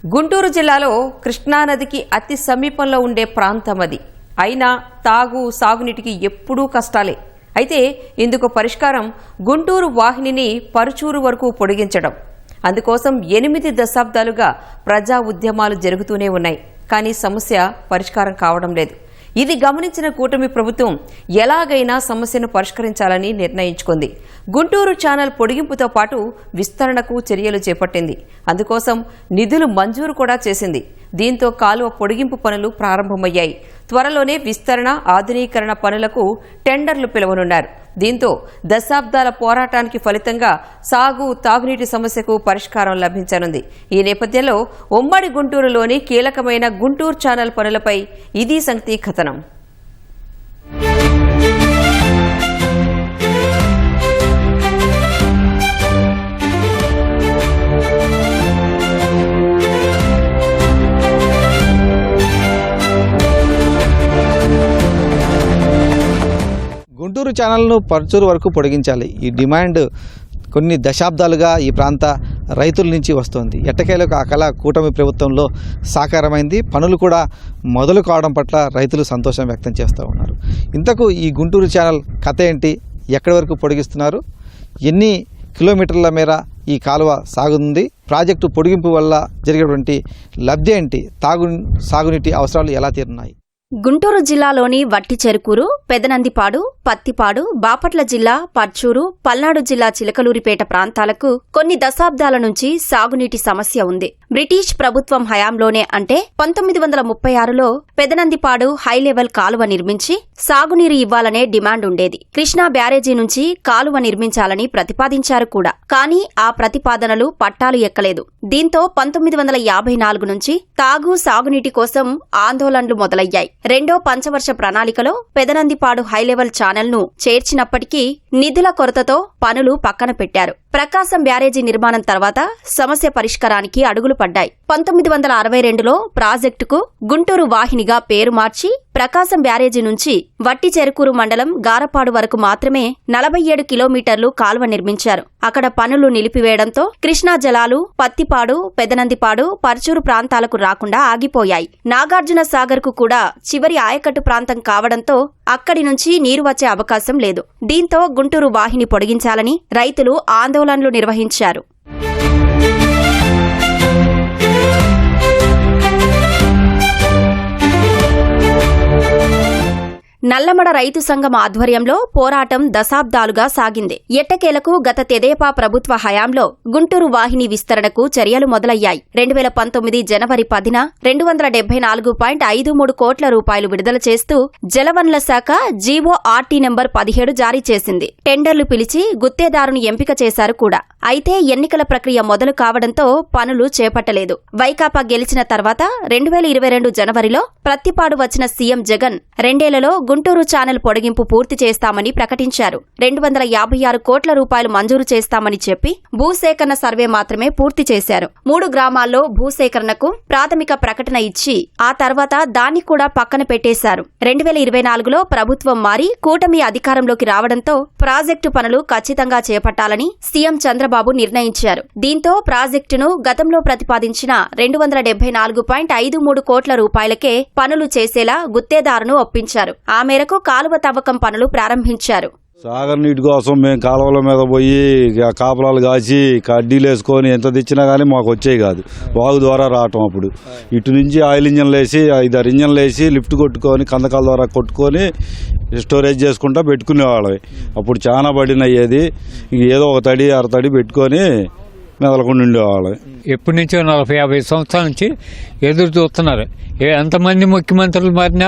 గుంటూరు జిల్లాలో కృష్ణానదికి అతి సమీపంలో ఉండే ప్రాంతం అది. అయినా సాగునీటికి ఎప్పుడూ కష్టాలే. అయితే ఇందుకు పరిష్కారం గుంటూరు వాహినిని పరుచూరు వరకు పొడిగించడం. అందుకోసం 8 దశాబ్దాలుగా ప్రజా ఉద్యమాలు జరుగుతూనే ఉన్నాయి. కానీ సమస్య పరిష్కారం కావడం లేదు. ఇది గమనించిన కూటమి ప్రభుత్వం ఎలాగైనా సమస్యను పరిష్కరించాలని నిర్ణయించుకుంది. గుంటూరు ఛానల్ పొడిగింపుతో పాటు విస్తరణకు చర్యలు చేపట్టింది. అందుకోసం నిధులు మంజూరు కూడా చేసింది. దీంతో కాలువ పొడిగింపు పనులు ప్రారంభమయ్యాయి. త్వరలోనే విస్తరణ, ఆధునీకరణ పనులకు టెండర్లు పిలువనున్నారు. దీంతో దశాబ్దాల పోరాటానికి ఫలితంగా తాగునీటి సమస్యకు పరిష్కారం లభించనుంది. ఈ నేపథ్యంలో ఉమ్మడి గుంటూరులోని కీలకమైన గుంటూరు ఛానల్ పనులపై ఇది సంగతి కథనం. గుంటూరు ఛానల్ను పరుచూరు వరకు పొడిగించాలి. ఈ డిమాండ్ కొన్ని దశాబ్దాలుగా ఈ ప్రాంత రైతుల నుంచి వస్తోంది. ఎట్టకేలకు ఆ కళ కూటమి ప్రభుత్వంలో సాకారమైంది. పనులు కూడా మొదలు కావడం పట్ల రైతులు సంతోషం వ్యక్తం చేస్తూ ఉన్నారు. ఇంతకు ఈ గుంటూరు ఛానల్ కథ ఏంటి? ఎక్కడి వరకు పొడిగిస్తున్నారు? ఎన్ని కిలోమీటర్ల మేర ఈ కాలువ సాగుతుంది? ప్రాజెక్టు పొడిగింపు వల్ల జరిగేటువంటి లబ్ధి ఏంటి? సాగునీటి అవసరాలు ఎలా తీరున్నాయి? గుంటూరు జిల్లాలోని వట్టిచెరుకూరు, పెదనందిపాడు, పత్తిపాడు, బాపట్ల జిల్లా పర్చూరు, పల్నాడు జిల్లా చిలకలూరిపేట ప్రాంతాలకు కొన్ని దశాబ్దాల నుంచి సాగునీటి సమస్య ఉంది. బ్రిటిష్ ప్రభుత్వం హయాంలోనే అంటే 1936లో పెదనందిపాడు హైలెవెల్ కాలువ నిర్మించి సాగునీరు ఇవ్వాలనే డిమాండ్ ఉండేది. కృష్ణా బ్యారేజీ నుంచి కాలువ నిర్మించాలని ప్రతిపాదించారు కూడా. కానీ ఆ ప్రతిపాదనలు పట్టాలు ఎక్కలేదు. దీంతో 1954 నుంచి సాగునీటి కోసం ఆందోళనలు మొదలయ్యాయి. రెండో పంచవర్ష ప్రణాళికలో పెదనందిపాడు హైలెవెల్ ఛానల్ను చేర్చినప్పటికీ నిధుల కొరతతో పనులు పక్కన పెట్టారు. ప్రకాశం బ్యారేజీ నిర్మాణం తర్వాత సమస్య పరిష్కారానికి అడుగులు పడ్డాయి. 1962లో ప్రాజెక్టుకు గుంటూరు వాహినిగా పేరు మార్చి ప్రకాశం బ్యారేజీ నుంచి వట్టిచెరుకూరు మండలం గారపాడు వరకు మాత్రమే 47 కిలోమీటర్లు కాల్వ నిర్మించారు. అక్కడ పనులు నిలిపివేయడంతో కృష్ణా జలాలు పత్తిపాడు, పెదనందిపాడు, పర్చూరు ప్రాంతాలకు రాకుండా ఆగిపోయాయి. నాగార్జున సాగర్ కు కూడా చివరి ఆయకట్టు ప్రాంతం కావడంతో అక్కడి నుంచి నీరు వచ్చే అవకాశం లేదు. దీంతో గుంటూరు వాహిని పొడిగించాలని రైతులు ఆందోళనలు నిర్వహించారు. నల్లమడ రైతు సంఘం ఆధ్వర్యంలో పోరాటం దశాబ్దాలుగా సాగింది. ఎట్టకేలకు గత తెదేపా ప్రభుత్వ హయాంలో గుంటూరు వాహిని విస్తరణకు చర్యలు మొదలయ్యాయి. 2019 జనవరి 10న 274.53 కోట్ల రూపాయలు విడుదల చేస్తూ జలవనరుల శాఖ జీవోఆర్టీ నెంబర్ 17 జారీ చేసింది. టెండర్లు పిలిచి గుత్తేదారును ఎంపిక చేశారు కూడా. అయితే ఎన్నికల ప్రక్రియ మొదలు కావడంతో పనులు చేపట్టలేదు. వైకాపా గెలిచిన తర్వాత 2022 జనవరిలో ప్రత్తిపాడు వచ్చిన సీఎం జగన్ 2 ఏళ్లలో గుంటూరు ఛానల్ పొడిగింపు పూర్తి చేస్తామని ప్రకటించారు. 256 కోట్ల రూపాయలు మంజూరు చేస్తామని చెప్పి భూసేకరణ సర్వే మాత్రమే పూర్తి చేశారు. 3 గ్రామాల్లో భూసేకరణకు ప్రాథమిక ప్రకటన ఇచ్చి ఆ తర్వాత దాన్ని కూడా పక్కన పెట్టేశారు. 2024లో ప్రభుత్వం మారి కూటమి అధికారంలోకి రావడంతో ప్రాజెక్టు పనులు ఖచ్చితంగా చేపట్టాలని సీఎం చంద్రబాబు నిర్ణయించారు. దీంతో ప్రాజెక్టును గతంలో ప్రతిపాదించిన 274.53 కోట్ల రూపాయలకే పనులు చేసేలా గుత్తేదారును ఒప్పించారు. ఆ మేరకు కాలువ తవ్వకం పనులు ప్రారంభించారు. సాగర్ నీటి కోసం మేము కాలువల మీద పోయి కాపలాలు కాచి కడ్డీలు వేసుకొని ఎంత తెచ్చినా కానీ మాకు వచ్చేవి కాదు. వాగు ద్వారా రావటం. అప్పుడు ఇటు నుంచి ఆయిల్ ఇంజన్లు వేసి 5-6 ఇంజన్లు వేసి లిఫ్ట్ కొట్టుకొని కందకాల ద్వారా కొట్టుకొని స్టోరేజ్ చేసుకుంటా పెట్టుకునేవాళ్ళం. అప్పుడు చాలా పడిన అయ్యేది. ఏదో ఒక తడి 6 తడి పెట్టుకొని మెదలకుండా ఉండేవాళ్ళం. ఎప్పటి నుంచో 40-50 సంవత్సరాల నుంచి ఎదురు చూస్తున్నారు. ఎంతమంది ముఖ్యమంత్రులు మారినా,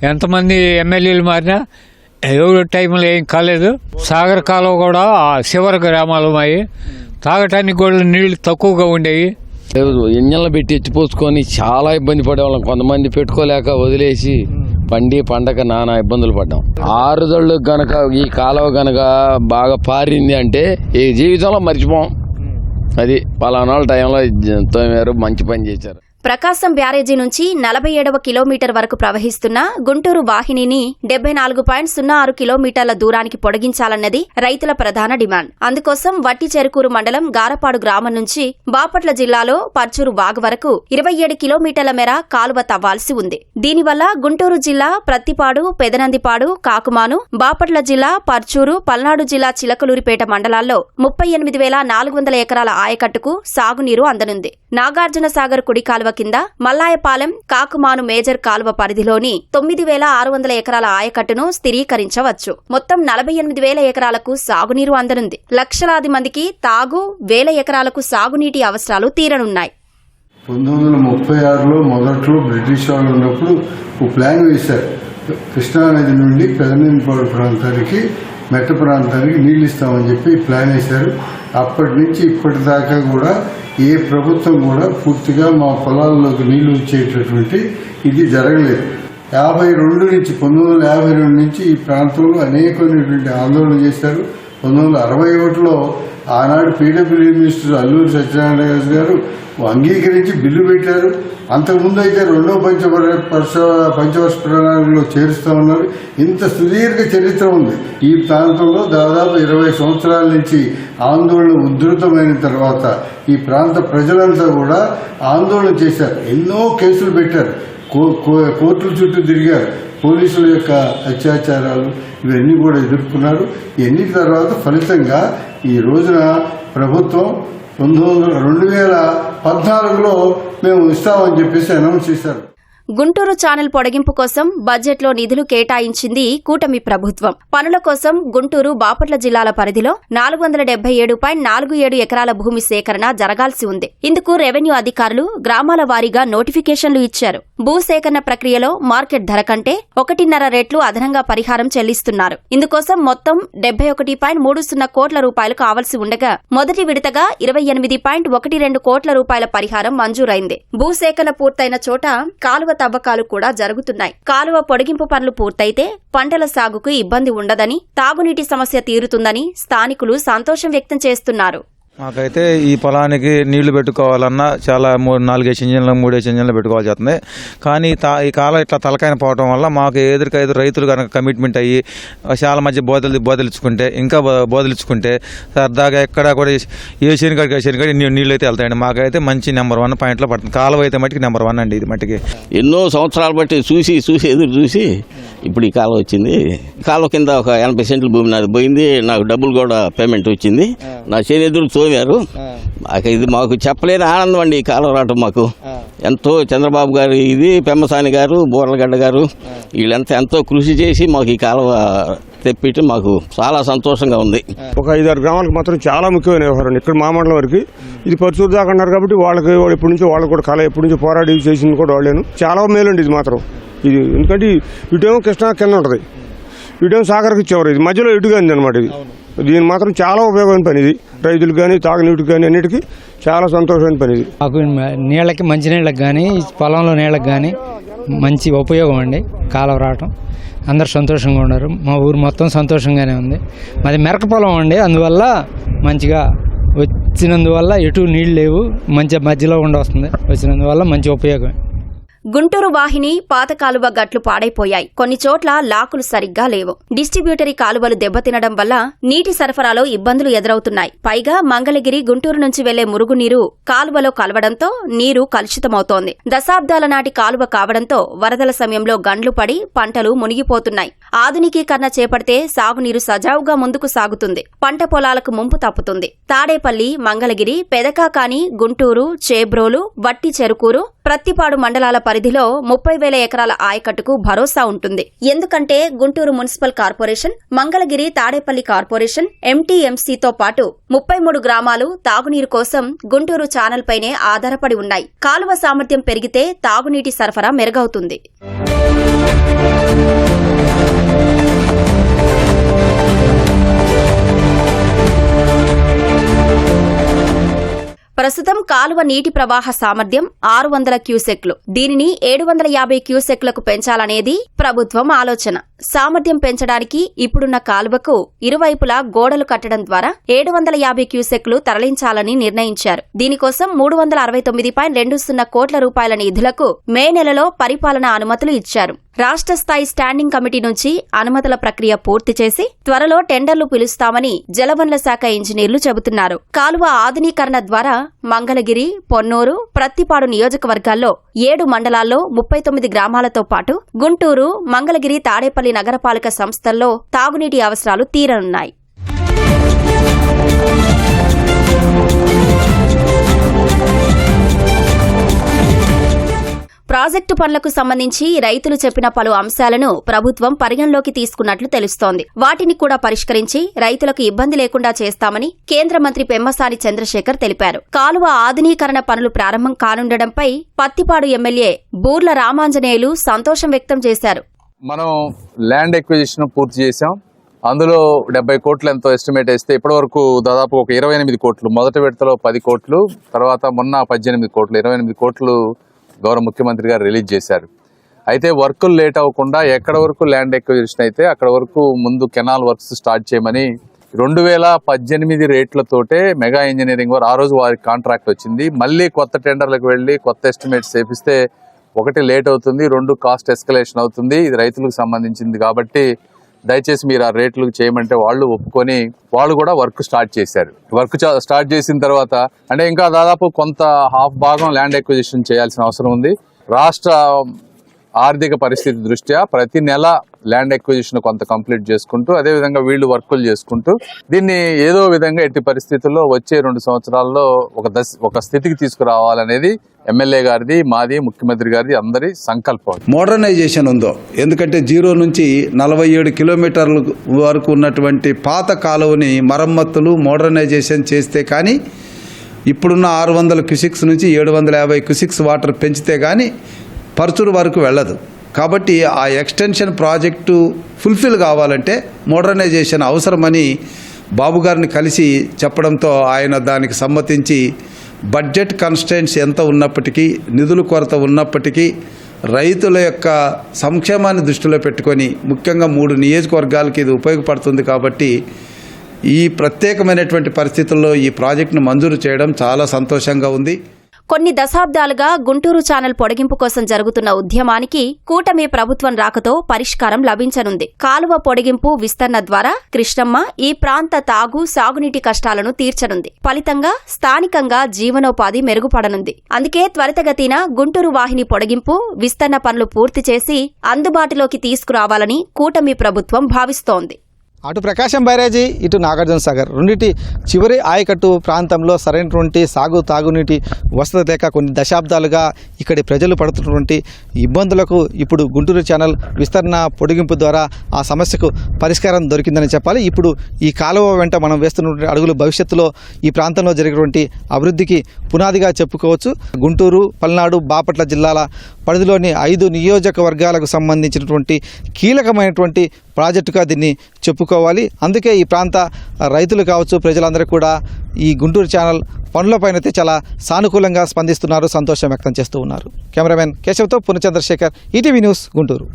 ఎంతమంది ఎమ్మెల్యేలు మారినా ఎవరి టైంలో ఏం కాలేదు. సాగర్ కాలువ కూడా శివర గ్రామాలు మాయి తాగటానికి కూడా నీళ్లు తక్కువగా ఉండేవి. ఇంజన్లు పెట్టి ఎత్తిపోసుకొని చాలా ఇబ్బంది పడేవాళ్ళం. కొంతమంది పెట్టుకోలేక వదిలేసి పండగ నానా ఇబ్బందులు పడ్డాం. ఆరుదళ్ళు గనక ఈ కాలువ గనక బాగా పారింది అంటే ఈ జీవితంలో మర్చిపోం. అది పలానా టైంలో తోమారు, మంచి పని చేశారు. ప్రకాశం బ్యారేజీ నుంచి 47వ కిలోమీటర్ వరకు ప్రవహిస్తున్న గుంటూరు వాహినిని 74.06 కిలోమీటర్ల దూరానికి పొడిగించాలన్నది రైతుల ప్రధాన డిమాండ్. అందుకోసం వట్టి చెరుకూరు మండలం గారపాడు గ్రామం నుంచి బాపట్ల జిల్లాలో పర్చూరు వాగు వరకు 27 కిలోమీటర్ల మేర కాలువ తవ్వాల్సి ఉంది. దీనివల్ల గుంటూరు జిల్లా ప్రత్తిపాడు, పెదనందిపాడు, కాకుమాను, బాపట్ల జిల్లా పర్చూరు, పల్నాడు జిల్లా చిలకలూరిపేట మండలాల్లో 38,400 ఎకరాల ఆయకట్టుకు సాగునీరు అందనుంది. నాగార్జున సాగర్ కుడి కాలువ కింద మల్లాయపాలెం, కాకుమాను మేజర్ కాలువ పరిధిలోని 9,600 ఎకరాల ఆయకట్టును స్థిరీకరించవచ్చు. మొత్తం 48,000 ఎకరాలకు సాగునీరు అందనుంది. లక్షలాది మందికి తాగు, 1000 ఎకరాలకు సాగునీటి అవసరాలు తీరనున్నాయి. 1936లో మొదట్లో బ్రిటిష్ వాళ్ళు ఉన్నప్పుడు ఒక ప్లాన్ వేశారు. కృష్ణానది నుండి పెదనందిపాడు ప్రాంతానికి, మెట్ట ప్రాంతానికి నీళ్ళు ఇస్తామని చెప్పి ప్లాన్ వేశారు. అప్పటి నుంచి ఇప్పటిదాకా కూడా ఏ ప్రభుత్వం కూడా పూర్తిగా మా పొలాల్లోకి నీళ్లు ఇచ్చేటటువంటి ఇది జరగలేదు. 1952 నుంచి ఈ ప్రాంతంలో అనేకమైనటువంటి ఆందోళన చేశారు. 1961లో ఆనాడు పీడబ్ల్యూడీ మినిస్టర్ అల్లూరి సత్యనారాయణ గారు అంగీకరించి బిల్లు పెట్టారు. అంతకుముందు అయితే రెండో పంచవర్ష ప్రణాళికలో చేరుస్తా ఉన్నారు. ఇంత సుదీర్ఘ చరిత్ర ఉంది. ఈ ప్రాంతంలో దాదాపు 20 సంవత్సరాల నుంచి ఆందోళన ఉధృతమైన తర్వాత ఈ ప్రాంత ప్రజలంతా కూడా ఆందోళన చేశారు. ఎన్నో కేసులు పెట్టారు, కోర్టుల చుట్టూ తిరిగారు. పోలీసుల యొక్క అత్యాచారాలు ఇవన్నీ కూడా ఎదుర్కొన్నారు. ఇవన్నీ తర్వాత ఫలితంగా ఈ రోజున ప్రభుత్వం 2014లో మేము ఇస్తామని చెప్పేసి అనౌన్స్ చేశారు. గుంటూరు ఛానల్ పొడిగింపు కోసం బడ్జెట్లో నిధులు కేటాయించింది కూటమి ప్రభుత్వం. పనుల కోసం గుంటూరు, బాపట్ల జిల్లాల పరిధిలో 477.47 ఎకరాల భూమి సేకరణ జరగాల్సి ఉంది. ఇందుకు రెవెన్యూ అధికారులు గ్రామాల వారీగా నోటిఫికేషన్లు ఇచ్చారు. భూసేకరణ ప్రక్రియలో మార్కెట్ ధర కంటే 1.5 రెట్లు అదనంగా పరిహారం చెల్లిస్తున్నారు. ఇందుకోసం మొత్తం 71.30 కోట్ల రూపాయలు కావాల్సి ఉండగా మొదటి విడతగా 28.12 కోట్ల రూపాయల పరిహారం మంజూరైంది. భూసేకరణ పూర్తయిన చోట కాలువ తవ్వకాలు కూడా జరుగుతున్నాయి. కాలువ పొడిగింపు పనులు పూర్తయితే పంటల సాగుకు ఇబ్బంది ఉండదని, తాగునీటి సమస్య తీరుతుందని స్థానికులు సంతోషం వ్యక్తం చేస్తున్నారు. మాకైతే ఈ పొలానికి నీళ్లు పెట్టుకోవాలన్నా చాలా 4 ఇంజన్లు 3 ఇంజన్లు పెట్టుకోవాల్సి వస్తుంది. కానీ ఈ కాలం ఇట్లా తలకాయన పోవడం వల్ల మాకు ఎదురు రైతులు కనుక కమిట్మెంట్ అయ్యి చాలా మధ్య బోధలిచ్చుకుంటే ఇంకా బోధలిచ్చుకుంటే సరదాగా ఎక్కడ కూడా ఏ శనికాడికి నీళ్ళు అయితే వెళ్తాయండి. మాకైతే మంచి నెంబర్ 1 పాయింట్లో పడుతుంది. కాలువ అయితే మట్టికి నెంబర్ 1 అండి. ఇది మట్టికి ఎన్నో సంవత్సరాలు బట్టి చూసి చూసి ఇప్పుడు ఈ కాలువ వచ్చింది. కాలువ కింద ఒక 80 సెంట్ల భూమి నాది పోయింది. నాకు డబ్బులు కూడా పేమెంట్ వచ్చింది. నా చేనెదురు తోమారు. ఇది మాకు చెప్పలేని ఆనందం అండి. ఈ కాలువ రావటం మాకు ఎంతో చంద్రబాబు గారు, ఇది పెమ్మసాని గారు, బోర్లగడ్డ గారు వీళ్ళంతా ఎంతో కృషి చేసి మాకు ఈ కాలువ తెప్పిటి మాకు చాలా సంతోషంగా ఉంది. ఒక 5-6 గ్రామాలకు మాత్రం చాలా ముఖ్యమైన వ్యవహారం. ఇక్కడ మా మండలం వరకు ఇది పరుచూరు దాకా అన్నారు కాబట్టి వాళ్ళకి ఎప్పటి నుంచో వాళ్ళకి కూడా కాలం ఎప్పటి నుంచో పోరాడి చేసింది కూడా వాళ్ళేను. చాలా మేలండి ఇది మాత్రం. ఇది ఎందుకంటే ఇటేమో కృష్ణా కింద ఉంటుంది, ఇటేమో సాగర్కి ఇచ్చేవారు. ఇది మధ్యలో ఇటుగాంది అనమాట. ఇది దీని మాత్రం చాలా ఉపయోగమైన పని. ఇది రైతులకు కానీ తాగునీటికి కానీ అన్నిటికీ చాలా సంతోషమైన పని. ఇది మాకు నీళ్ళకి, మంచినీళ్ళకి కానీ పొలంలో నీళ్ళకి కానీ మంచి ఉపయోగం అండి కాలువ రావటం. అందరు సంతోషంగా ఉన్నారు. మా ఊరు మొత్తం సంతోషంగానే ఉంది. మాది మెరక పొలం అండి, అందువల్ల మంచిగా వచ్చినందువల్ల ఎటు నీళ్ళు లేవు, మంచి మధ్యలో ఉండొస్తుంది. వచ్చినందువల్ల మంచి ఉపయోగం. గుంటూరు వాహిని పాత కాలువ గట్లు పాడైపోయాయి. కొన్ని చోట్ల లాకులు సరిగ్గా లేవు. డిస్ట్రిబ్యూటరీ కాలువలు దెబ్బతినడం వల్ల నీటి సరఫరాలో ఇబ్బందులు ఎదురవుతున్నాయి. పైగా మంగళగిరి, గుంటూరు నుంచి వెళ్లే మురుగునీరు కాలువలో కలవడంతో నీరు కలుషితమవుతోంది. దశాబ్దాల నాటి కాలువ కావడంతో వరదల సమయంలో గండ్లు పడి పంటలు మునిగిపోతున్నాయి. ఆధునికీకరణ చేపడితే సాగునీరు సజావుగా ముందుకు సాగుతుంది. పంట పొలాలకు ముంపు తప్పుతుంది. తాడేపల్లి, మంగళగిరి, పెదకాకాని, గుంటూరు, చేబ్రోలు, వట్టి చెరుకూరు, ప్రత్తిపాడు మండలాల పరిధిలో 30,000 ఎకరాల ఆయకట్టుకు భరోసా ఉంటుంది. ఎందుకంటే Guntur municipal corporation, Mangalagiri, Tadepalli corporation, ఎంటీఎంసీతో పాటు 33 గ్రామాలు తాగునీరు కోసం గుంటూరు ఛానల్ పైనే ఆధారపడి ఉన్నాయి. కాలువ సామర్థ్యం పెరిగితే తాగునీటి సరఫరా మెరుగవుతుంది. ప్రస్తుతం కాలువ నీటి ప్రవాహ సామర్థ్యం 600 క్యూసెక్లు. దీనిని 750 క్యూసెక్లకు పెంచాలనేది ప్రభుత్వం ఆలోచన. సామర్థ్యం పెంచడానికి ఇప్పుడున్న కాలువకు ఇరువైపులా గోడలు కట్టడం ద్వారా 750 క్యూసెక్లు తరలించాలని నిర్ణయించారు. దీనికోసం 369.20 కోట్ల రూపాయల నిధులకు మే నెలలో పరిపాలనా అనుమతులు ఇచ్చారు. రాష్ట్ర స్థాయి స్టాండింగ్ కమిటీ నుంచి అనుమతుల ప్రక్రియ పూర్తి చేసి త్వరలో టెండర్లు పిలుస్తామని జలవనరుల శాఖ ఇంజనీర్లు చెబుతున్నారు. కాలువ ఆధునీకరణ ద్వారా మంగళగిరి, పొన్నూరు, ప్రత్తిపాడు నియోజకవర్గాల్లో 7 మండలాల్లో 39 గ్రామాలతో పాటు గుంటూరు, మంగళగిరి, తాడేపల్లి నగరపాలక సంస్థల్లో తాగునీటి అవసరాలు తీరనున్నాయి. ప్రాజెక్టు పనులకు సంబంధించి రైతులు చెప్పిన పలు అంశాలను ప్రభుత్వం పరిగణలోకి తీసుకున్నట్లు తెలుస్తోంది. వాటిని కూడా పరిష్కరించి రైతులకు ఇబ్బంది లేకుండా చేస్తామని కేంద్ర మంత్రి పెమ్మసాని చంద్రశేఖర్ తెలిపారు. కాలువ ఆధునీకరణ పనులు ప్రారంభం కానుండడంపై పత్తిపాడు ఎమ్మెల్యే బూర్ల రామాంజనేయులు సంతోషం వ్యక్తం చేశారు. మనం ల్యాండ్ ఎక్విజిషన్ పూర్తి చేశాం. అందులో 70 కోట్లు ఎంతో ఎస్టిమేట్ వేస్తే ఇప్పటివరకు దాదాపు ఒక 28 కోట్లు, మొదటి విడతలో 10 కోట్లు, తర్వాత మొన్న 18 కోట్లు, 28 కోట్లు గౌరవ ముఖ్యమంత్రి గారు రిలీజ్ చేశారు. అయితే వర్కులు లేట్ అవ్వకుండా ఎక్కడ వరకు ల్యాండ్ ఎక్విజిషన్ అయితే అక్కడ వరకు ముందు కెనాల్ వర్క్స్ స్టార్ట్ చేయమని 2018 రేట్లతోటే మెగా ఇంజనీరింగ్ వారు ఆ రోజు వారికి కాంట్రాక్ట్ వచ్చింది. మళ్ళీ కొత్త టెండర్లకు వెళ్ళి కొత్త ఎస్టిమేట్స్ చేపిస్తే ఒకటి లేట్ అవుతుంది, 2 కాస్ట్ ఎస్కలేషన్ అవుతుంది. ఇది రైతులకు సంబంధించింది కాబట్టి దయచేసి మీరు ఆ రేట్లు చేయమంటే వాళ్ళు ఒప్పుకొని వాళ్ళు కూడా వర్క్ స్టార్ట్ చేశారు. వర్క్ స్టార్ట్ చేసిన తర్వాత అంటే ఇంకా దాదాపు కొంత హాఫ్ భాగం ల్యాండ్ ఎక్విజిషన్ చేయాల్సిన అవసరం ఉంది. రాష్ట్ర ఆర్థిక పరిస్థితి దృష్ట్యా ప్రతి నెల ల్యాండ్ ఎక్విజిషన్ కొంత కంప్లీట్ చేసుకుంటూ అదేవిధంగా వీళ్ళు వర్కులు చేసుకుంటూ దీన్ని ఏదో విధంగా ఎట్టి పరిస్థితుల్లో వచ్చే 2 సంవత్సరాల్లో ఒక స్థితికి తీసుకురావాలనేది ఎమ్మెల్యే గారిది, మాది, ముఖ్యమంత్రి గారిది అందరి సంకల్పం. మోడర్నైజేషన్ ఉందో, ఎందుకంటే 0 నుంచి 47 కిలోమీటర్ల వరకు ఉన్నటువంటి పాత కాలువని మరమ్మతులు మోడర్నైజేషన్ చేస్తే కానీ ఇప్పుడున్న 600 క్యూసిక్స్ నుంచి 750 క్యూసిక్స్ వాటర్ పెంచితే కానీ పర్చూరు వరకు వెళ్ళదు. కాబట్టి ఆ ఎక్స్టెన్షన్ ప్రాజెక్టు ఫుల్ఫిల్ కావాలంటే మోడర్నైజేషన్ అవసరమని బాబు గారిని కలిసి చెప్పడంతో ఆయన దానికి సమ్మతించి బడ్జెట్ కన్స్టెంట్స్ ఎంత ఉన్నప్పటికీ, నిధుల కొరత ఉన్నప్పటికీ రైతుల యొక్క సంక్షేమాన్ని దృష్టిలో పెట్టుకొని ముఖ్యంగా 3 నియోజకవర్గాలకి ఇది ఉపయోగపడుతుంది కాబట్టి ఈ ప్రత్యేకమైనటువంటి పరిస్థితుల్లో ఈ ప్రాజెక్టును మంజూరు చేయడం చాలా సంతోషంగా ఉంది. కొన్ని దశాబ్దాలుగా గుంటూరు ఛానల్ పొడిగింపు కోసం జరుగుతున్న ఉద్యమానికి కూటమి ప్రభుత్వం రాకతో పరిష్కారం లభించనుంది. కాలువ పొడిగింపు విస్తరణ ద్వారా కృష్ణమ్మ ఈ ప్రాంత తాగు, సాగునీటి కష్టాలను తీర్చనుంది. ఫలితంగా స్థానికంగా జీవనోపాధి మెరుగుపడనుంది. అందుకే త్వరితగతిన గుంటూరు వాహిని పొడిగింపు, విస్తరణ పనులు పూర్తి చేసి అందుబాటులోకి తీసుకురావాలని కూటమి ప్రభుత్వం భావిస్తోంది. అటు ప్రకాశం బ్యారేజీ, ఇటు నాగార్జున సాగర్ రెండింటి చివరి ఆయకట్టు ప్రాంతంలో సరైనటువంటి తాగునీటి వసతి లేక కొన్ని దశాబ్దాలుగా ఇక్కడి ప్రజలు పడుతున్నటువంటి ఇబ్బందులకు ఇప్పుడు గుంటూరు ఛానల్ విస్తరణ పొడిగింపు ద్వారా ఆ సమస్యకు పరిష్కారం దొరికిందని చెప్పాలి. ఇప్పుడు ఈ కాలువ వెంట మనం వేస్తున్నటువంటి అడుగులు భవిష్యత్తులో ఈ ప్రాంతంలో జరిగినటువంటి అభివృద్ధికి పునాదిగా చెప్పుకోవచ్చు. గుంటూరు, పల్నాడు, బాపట్ల జిల్లాల పరిధిలోని 5 నియోజకవర్గాలకు సంబంధించినటువంటి కీలకమైనటువంటి ప్రాజెక్టుగా దీన్ని చెప్పుకోవాలి. అందుకే ఈ ప్రాంత రైతులు కావచ్చు, ప్రజలందరూ కూడా ఈ గుంటూరు ఛానల్ పనులపైనైతే చాలా సానుకూలంగా స్పందిస్తున్నారు, సంతోషం వ్యక్తం చేస్తూ ఉన్నారు. కెమెరామెన్ కేశవ్తో పూర్ణచంద్రశేఖర్, ఈటీవీ న్యూస్, గుంటూరు.